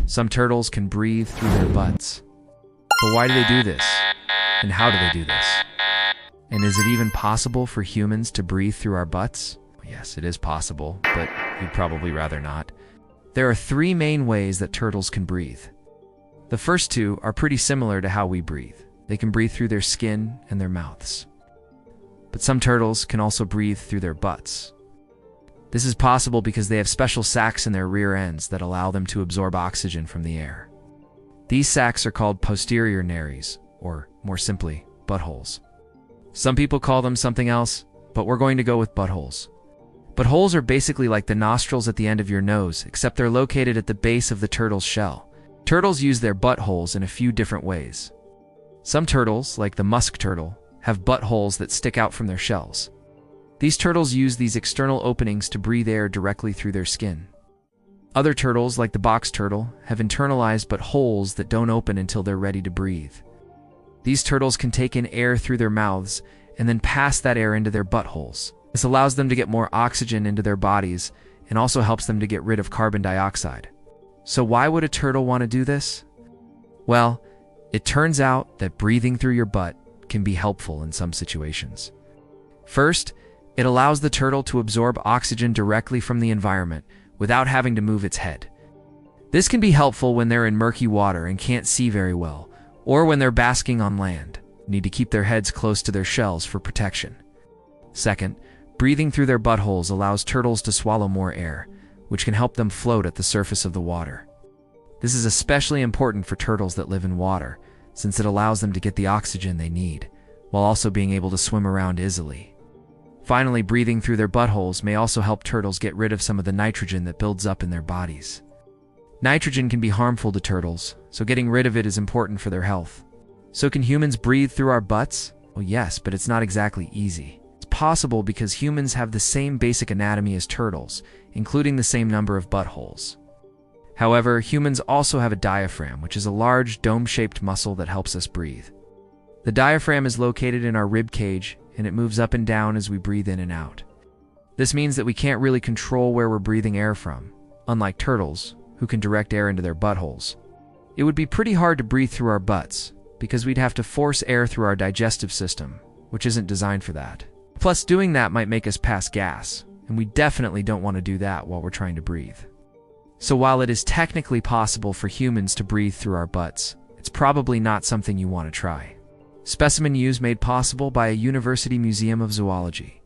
Some turtles can breathe through their butts. But why do they do this? And how do they do this? And is it even possible for humans to breathe through our butts? Yes, it is possible, but you'd probably rather not. There are three main ways that turtles can breathe. The first two are pretty similar to how we breathe. They can breathe through their skin and their mouths. But some turtles can also breathe through their butts. This is possible because they have special sacs in their rear ends that allow them to absorb oxygen from the air. These sacs are called posterior nares, or more simply, buttholes. Some people call them something else, but we're going to go with buttholes. Buttholes are basically like the nostrils at the end of your nose, except they're located at the base of the turtle's shell. Turtles use their buttholes in a few different ways. Some turtles, like the musk turtle, have buttholes that stick out from their shells. These turtles use these external openings to breathe air directly through their skin. Other turtles, like the box turtle, have internalized buttholes that don't open until they're ready to breathe. These turtles can take in air through their mouths and then pass that air into their buttholes. This allows them to get more oxygen into their bodies and also helps them to get rid of carbon dioxide. So why would a turtle want to do this? Well, it turns out that breathing through your butt can be helpful in some situations. First, it allows the turtle to absorb oxygen directly from the environment without having to move its head. This can be helpful when they're in murky water and can't see very well, or when they're basking on land, need to keep their heads close to their shells for protection. Second, breathing through their buttholes allows turtles to swallow more air, which can help them float at the surface of the water. This is especially important for turtles that live in water, since it allows them to get the oxygen they need, while also being able to swim around easily. Finally, breathing through their buttholes may also help turtles get rid of some of the nitrogen that builds up in their bodies. Nitrogen can be harmful to turtles, so getting rid of it is important for their health. So can humans breathe through our butts? Well, yes, but it's not exactly easy. It's possible because humans have the same basic anatomy as turtles, including the same number of buttholes. However, humans also have a diaphragm, which is a large dome-shaped muscle that helps us breathe. The diaphragm is located in our rib cage, and it moves up and down as we breathe in and out. This means that we can't really control where we're breathing air from, unlike turtles, who can direct air into their buttholes. It would be pretty hard to breathe through our butts, because we'd have to force air through our digestive system, which isn't designed for that. Plus, doing that might make us pass gas, and we definitely don't want to do that while we're trying to breathe. So while it is technically possible for humans to breathe through our butts, it's probably not something you want to try. Specimen use made possible by a University Museum of Zoology.